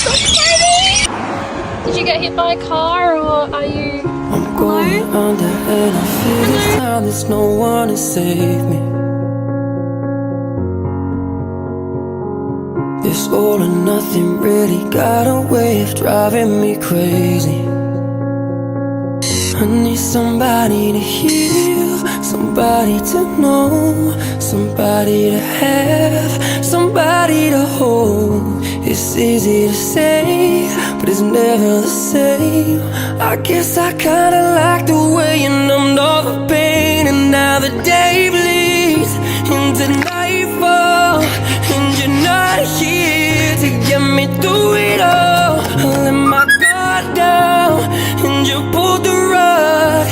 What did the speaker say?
so pretty. Did you get hit by a car or are you I'm going under and I feel this time there's no one to save me. This all or nothing really got a way of driving me crazy. I need somebody to heal, somebody to know, somebody to have, somebody to hold. It's easy to say, but it's never the same. I guess I kinda like the way you numbed all the pain. And now the day bleeds into nightfall, and you're not here to get me through it all. I let my guard down, and you pulled the rug.